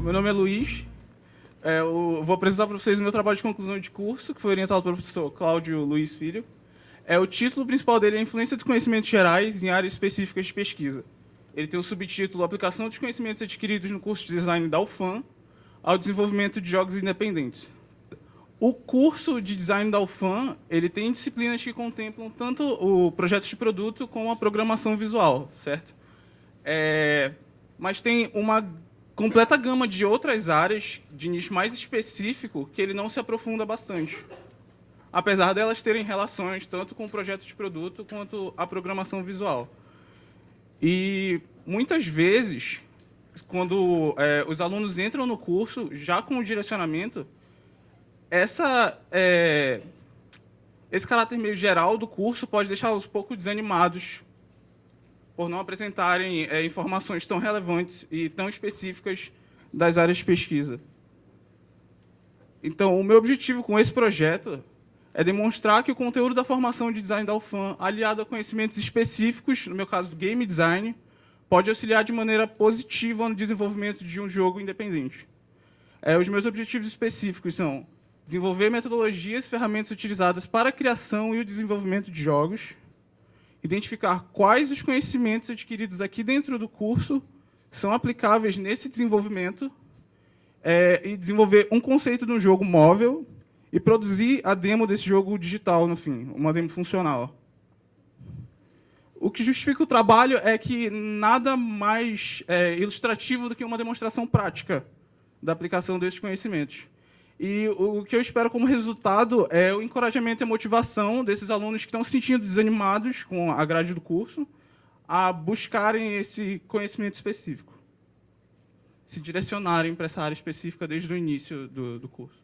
Meu nome é Luiz. Eu vou apresentar para vocês o meu trabalho de conclusão de curso, que foi orientado pelo professor Cláudio Luiz Filho. O título principal dele é a influência dos conhecimentos gerais em áreas específicas de pesquisa. Ele tem o subtítulo Aplicação dos conhecimentos adquiridos no curso de design da UFAM ao desenvolvimento de jogos independentes. O curso de design da UFAM, ele tem disciplinas que contemplam tanto o projeto de produto como a programação visual, certo? Mas tem uma completa gama de outras áreas de nicho mais específico que ele não se aprofunda bastante. Apesar delas terem relações tanto com o projeto de produto quanto a programação visual. E muitas vezes, quando os alunos entram no curso, já com o direcionamento, esse caráter meio geral do curso pode deixá-los um pouco desanimados por não apresentarem informações tão relevantes e tão específicas das áreas de pesquisa. Então, o meu objetivo com esse projeto é demonstrar que o conteúdo da formação de design da UFAM, aliado a conhecimentos específicos, no meu caso do game design, pode auxiliar de maneira positiva no desenvolvimento de um jogo independente. Os meus objetivos específicos são desenvolver metodologias e ferramentas utilizadas para a criação e o desenvolvimento de jogos, identificar quais os conhecimentos adquiridos aqui dentro do curso são aplicáveis nesse desenvolvimento, e desenvolver um conceito de um jogo móvel e produzir a demo desse jogo digital, no fim, uma demo funcional. O que justifica o trabalho é que nada mais ilustrativo do que uma demonstração prática da aplicação desses conhecimentos. E o que eu espero como resultado é o encorajamento e a motivação desses alunos que estão se sentindo desanimados com a grade do curso a buscarem esse conhecimento específico, se direcionarem para essa área específica desde o início do curso.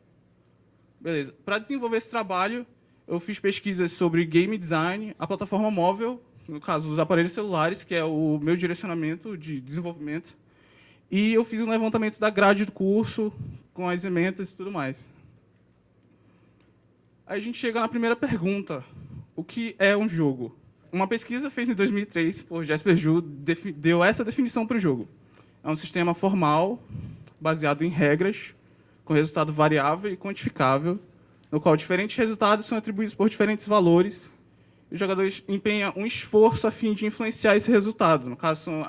Beleza. Para desenvolver esse trabalho, eu fiz pesquisas sobre game design, a plataforma móvel, no caso, os aparelhos celulares, que é o meu direcionamento de desenvolvimento, e eu fiz um levantamento da grade do curso, com as emendas e tudo mais. Aí a gente chega na primeira pergunta. O que é um jogo? Uma pesquisa feita em 2003 por Jesper Juhl deu essa definição para o jogo. É um sistema formal, baseado em regras, com resultado variável e quantificável, no qual diferentes resultados são atribuídos por diferentes valores, e os jogadores empenham um esforço a fim de influenciar esse resultado. No caso, são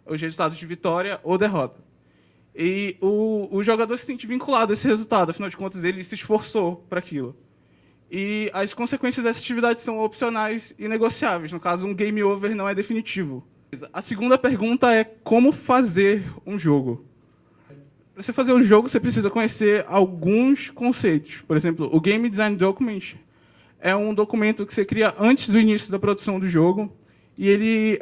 os resultados de vitória ou derrota. E o jogador se sente vinculado a esse resultado, afinal de contas, ele se esforçou para aquilo. E as consequências dessa atividade são opcionais e negociáveis. No caso, um game over não é definitivo. A segunda pergunta é como fazer um jogo. Para você fazer um jogo, você precisa conhecer alguns conceitos. Por exemplo, o Game Design Document é um documento que você cria antes do início da produção do jogo, e ele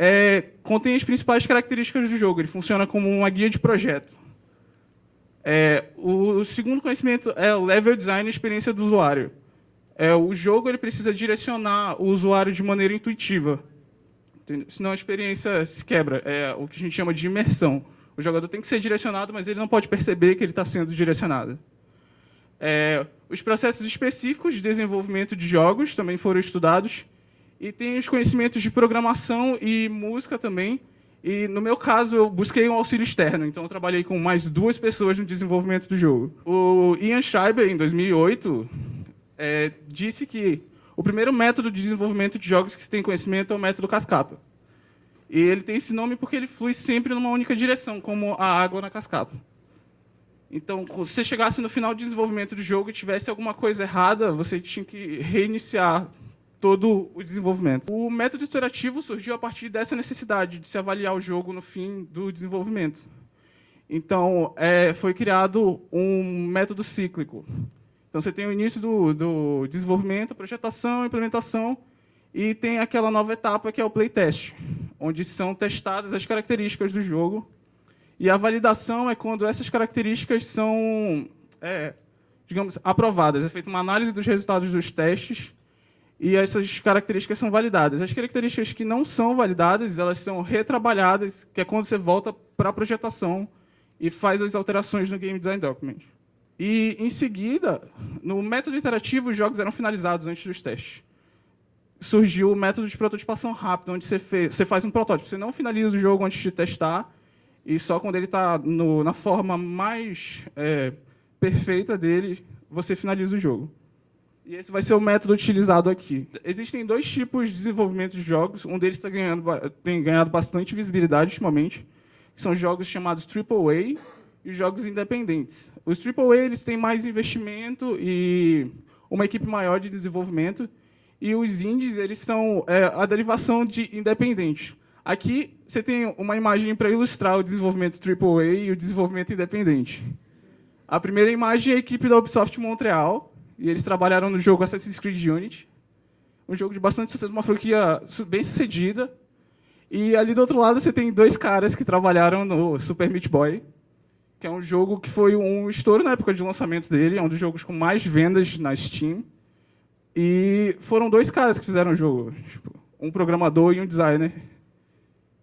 contém as principais características do jogo. Ele funciona como uma guia de projeto. O segundo conhecimento é o Level Design e experiência do usuário. O jogo ele precisa direcionar o usuário de maneira intuitiva, entendeu? Senão a experiência se quebra. É o que a gente chama de imersão. O jogador tem que ser direcionado, mas ele não pode perceber que ele está sendo direcionado. Os processos específicos de desenvolvimento de jogos também foram estudados. E tem os conhecimentos de programação e música também. E, no meu caso, eu busquei um auxílio externo. Então, eu trabalhei com mais 2 pessoas no desenvolvimento do jogo. O Ian Schreiber, em 2008, disse que o primeiro método de desenvolvimento de jogos que se tem conhecimento é o método cascata. E ele tem esse nome porque ele flui sempre numa única direção, como a água na cascata. Então, se você chegasse no final do desenvolvimento do jogo e tivesse alguma coisa errada, você tinha que reiniciar todo o desenvolvimento. O método iterativo surgiu a partir dessa necessidade de se avaliar o jogo no fim do desenvolvimento. Então, foi criado um método cíclico. Então, você tem o início do desenvolvimento, a projetação, a implementação, e tem aquela nova etapa que é o playtest, onde são testadas as características do jogo. E a validação é quando essas características são, digamos, aprovadas. É feita uma análise dos resultados dos testes e essas características são validadas. As características que não são validadas, elas são retrabalhadas, que é quando você volta para a projetação e faz as alterações no Game Design Document. E, em seguida, no método interativo, os jogos eram finalizados antes dos testes. Surgiu o método de prototipação rápida, onde você faz um protótipo. Você não finaliza o jogo antes de testar, e só quando ele está na forma mais perfeita dele, você finaliza o jogo. E esse vai ser o método utilizado aqui. Existem dois tipos de desenvolvimento de jogos. Um deles tem ganhado bastante visibilidade ultimamente, que são jogos chamados AAA e os jogos independentes. Os AAA eles têm mais investimento e uma equipe maior de desenvolvimento, e os indies eles são a derivação de independente. Aqui você tem uma imagem para ilustrar o desenvolvimento AAA e o desenvolvimento independente. A primeira imagem é a equipe da Ubisoft Montreal, e eles trabalharam no jogo Assassin's Creed Unity, um jogo de bastante sucesso, uma franquia bem sucedida. E ali do outro lado você tem dois caras que trabalharam no Super Meat Boy, que é um jogo que foi um estouro na época de lançamento dele, é um dos jogos com mais vendas na Steam. E foram dois caras que fizeram o jogo, tipo, um programador e um designer,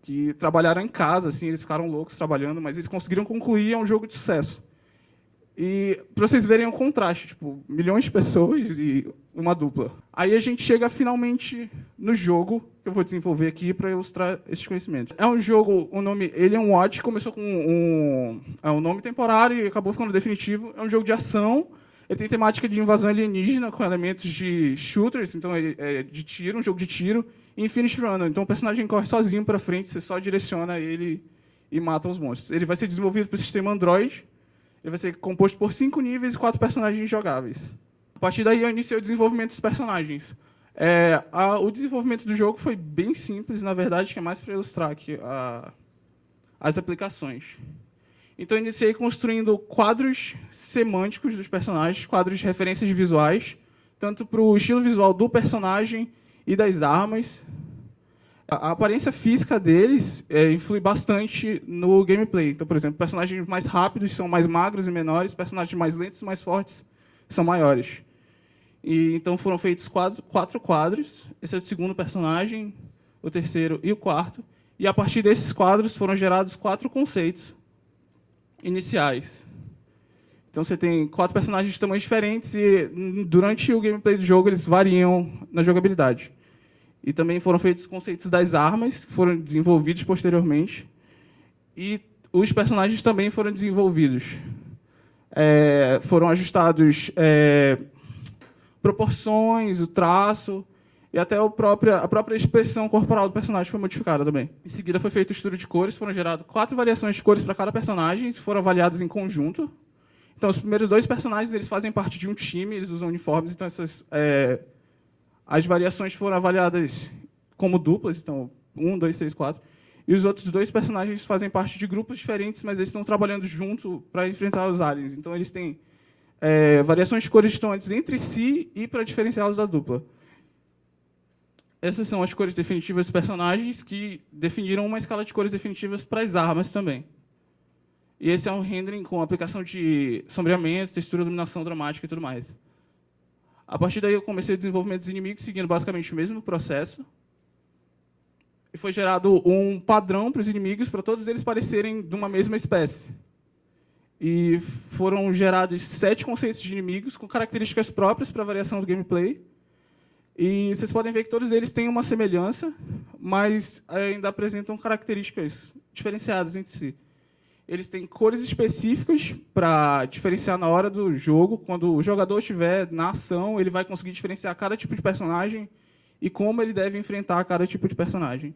que trabalharam em casa, assim, eles ficaram loucos trabalhando, mas eles conseguiram concluir, é um jogo de sucesso. E para vocês verem o contraste, tipo, milhões de pessoas e uma dupla. Aí a gente chega finalmente no jogo que eu vou desenvolver aqui para ilustrar esses conhecimentos. É um jogo, o nome Alien Watch começou com um nome temporário e acabou ficando definitivo. É um jogo de ação, ele tem temática de invasão alienígena com elementos de shooters, então é de tiro, um jogo de tiro, e Infinite Runner. Então o personagem corre sozinho para frente, você só direciona ele e mata os monstros. Ele vai ser desenvolvido para o sistema Android. Ele vai ser composto por 5 níveis e 4 personagens jogáveis. A partir daí, eu iniciei o desenvolvimento dos personagens. O desenvolvimento do jogo foi bem simples, na verdade, que é mais para ilustrar aqui as aplicações. Então, eu iniciei construindo quadros semânticos dos personagens, quadros de referências visuais, tanto para o estilo visual do personagem e das armas. A aparência física deles influi bastante no gameplay. Então, por exemplo, personagens mais rápidos são mais magros e menores, personagens mais lentos e mais fortes são maiores. E então foram feitos 4 quadros. Esse é o segundo personagem, o terceiro e o quarto. E a partir desses quadros foram gerados 4 conceitos iniciais. Então você tem 4 personagens de tamanhos diferentes e durante o gameplay do jogo eles variam na jogabilidade. E também foram feitos os conceitos das armas, que foram desenvolvidos posteriormente. E os personagens também foram desenvolvidos. Foram ajustados proporções, o traço, e até a própria expressão corporal do personagem foi modificada também. Em seguida foi feito o estudo de cores, foram geradas 4 variações de cores para cada personagem, que foram avaliadas em conjunto. Então os primeiros 2 personagens eles fazem parte de um time, eles usam uniformes, então as variações foram avaliadas como duplas, então 1, 2, 3, 4. E os outros 2 personagens fazem parte de grupos diferentes, mas eles estão trabalhando junto para enfrentar os aliens. Então eles têm variações de cores distantes entre si e para diferenciá-los da dupla. Essas são as cores definitivas dos personagens, que definiram uma escala de cores definitivas para as armas também. E esse é um rendering com aplicação de sombreamento, textura, iluminação dramática e tudo mais. A partir daí, eu comecei o desenvolvimento dos inimigos, seguindo basicamente o mesmo processo. E foi gerado um padrão para os inimigos, para todos eles parecerem de uma mesma espécie. E foram gerados 7 conceitos de inimigos, com características próprias para a variação do gameplay. E vocês podem ver que todos eles têm uma semelhança, mas ainda apresentam características diferenciadas entre si. Eles têm cores específicas para diferenciar na hora do jogo. Quando o jogador estiver na ação, ele vai conseguir diferenciar cada tipo de personagem e como ele deve enfrentar cada tipo de personagem.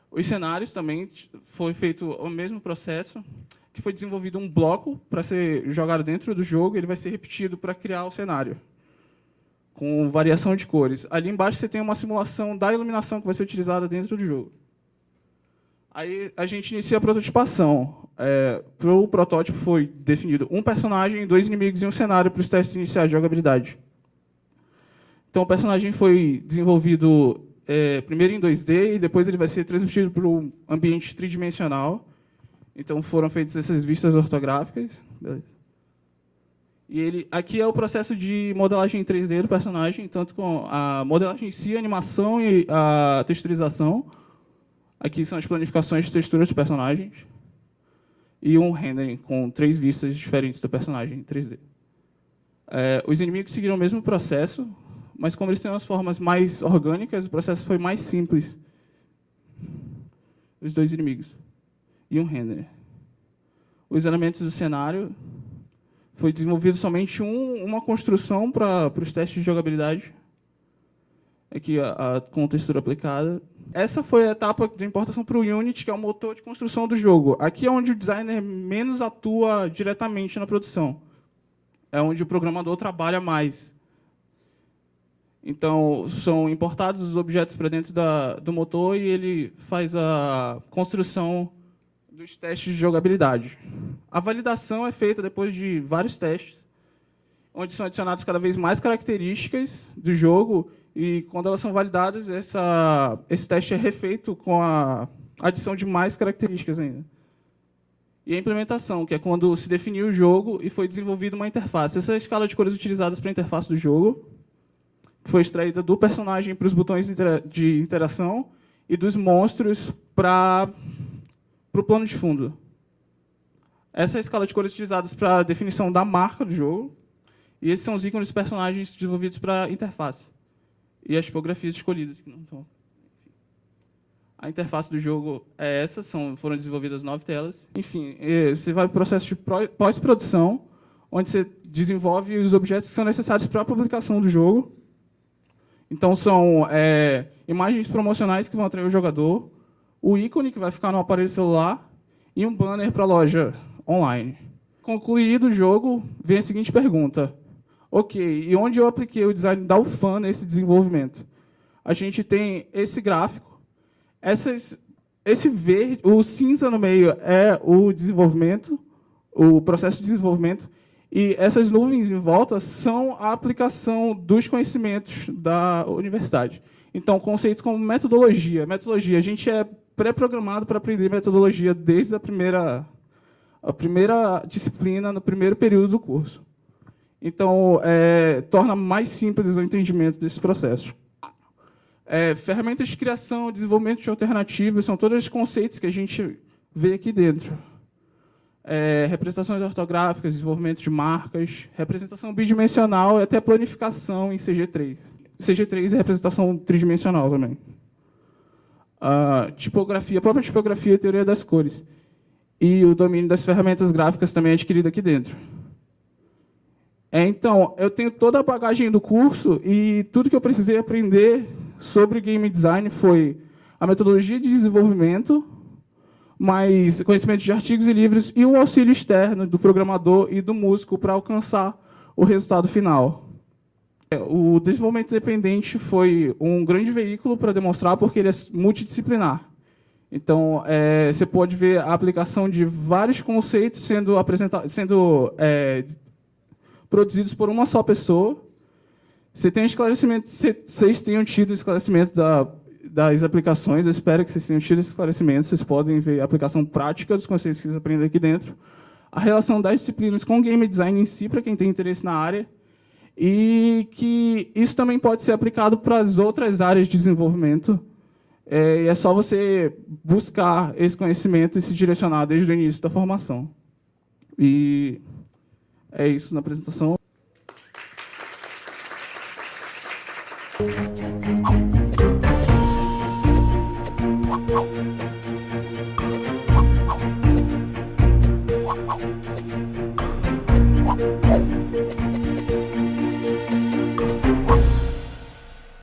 Os cenários também foi feito o mesmo processo, que foi desenvolvido um bloco para ser jogado dentro do jogo, e ele vai ser repetido para criar o cenário, com variação de cores. Ali embaixo você tem uma simulação da iluminação que vai ser utilizada dentro do jogo. Aí a gente inicia a prototipação. Para o protótipo foi definido um personagem, 2 inimigos e um cenário para os testes iniciais de jogabilidade. Então o personagem foi desenvolvido primeiro em 2D e depois ele vai ser transmitido para um ambiente tridimensional. Então foram feitas essas vistas ortográficas. Beleza. E aqui é o processo de modelagem em 3D do personagem, tanto com a modelagem em si, a animação e a texturização. Aqui são as planificações de texturas dos personagens. e um rendering com 3 vistas diferentes do personagem em 3D. Os inimigos seguiram o mesmo processo, mas como eles têm umas formas mais orgânicas, o processo foi mais simples. Os 2 inimigos. E um render. Os elementos do cenário foi desenvolvido somente uma construção para os testes de jogabilidade. Aqui com textura aplicada. Essa foi a etapa de importação para o Unity, que é o motor de construção do jogo. Aqui é onde o designer menos atua diretamente na produção. É onde o programador trabalha mais. Então, são importados os objetos para dentro do motor e ele faz a construção dos testes de jogabilidade. A validação é feita depois de vários testes, onde são adicionadas cada vez mais características do jogo, e quando elas são validadas, esse teste é refeito com a adição de mais características ainda. E a implementação, que é quando se definiu o jogo e foi desenvolvida uma interface. Essa é a escala de cores utilizadas para a interface do jogo, que foi extraída do personagem para os botões de interação e dos monstros para o plano de fundo. Essa é a escala de cores utilizadas para a definição da marca do jogo. E esses são os ícones dos personagens desenvolvidos para a interface. E as tipografias escolhidas, que não estão. A interface do jogo é essa, foram desenvolvidas 9 telas. Enfim, você vai para o processo de pós-produção, onde você desenvolve os objetos que são necessários para a publicação do jogo. Então, são imagens promocionais que vão atrair o jogador, o ícone que vai ficar no aparelho celular e um banner para a loja online. Concluído o jogo, vem a seguinte pergunta. Ok, e onde eu apliquei o design da UFAM nesse desenvolvimento? A gente tem esse gráfico, esse verde, o cinza no meio é o desenvolvimento, o processo de desenvolvimento, e essas nuvens em volta são a aplicação dos conhecimentos da universidade. Então, conceitos como metodologia. Metodologia, a gente é pré-programado para aprender metodologia desde a primeira disciplina, no primeiro período do curso. Então, torna mais simples o entendimento desse processo. Ferramentas de criação, desenvolvimento de alternativas, são todos os conceitos que a gente vê aqui dentro. Representações ortográficas, desenvolvimento de marcas, representação bidimensional e até planificação em CG3. CG3 é representação tridimensional também. Tipografia, a própria tipografia e teoria das cores. E o domínio das ferramentas gráficas também é adquirido aqui dentro. Então, eu tenho toda a bagagem do curso e tudo que eu precisei aprender sobre game design foi a metodologia de desenvolvimento, mais conhecimento de artigos e livros e o auxílio externo do programador e do músico para alcançar o resultado final. O desenvolvimento independente foi um grande veículo para demonstrar porque ele é multidisciplinar. Então, você pode ver a aplicação de vários conceitos sendo produzidos por uma só pessoa. Vocês tenham tido esclarecimento das aplicações, eu espero que vocês tenham tido esse esclarecimento, vocês podem ver a aplicação prática dos conceitos que vocês aprendem aqui dentro, a relação das disciplinas com o game design em si, para quem tem interesse na área, e que isso também pode ser aplicado para as outras áreas de desenvolvimento, e é só você buscar esse conhecimento e se direcionar desde o início da formação. E é isso na apresentação.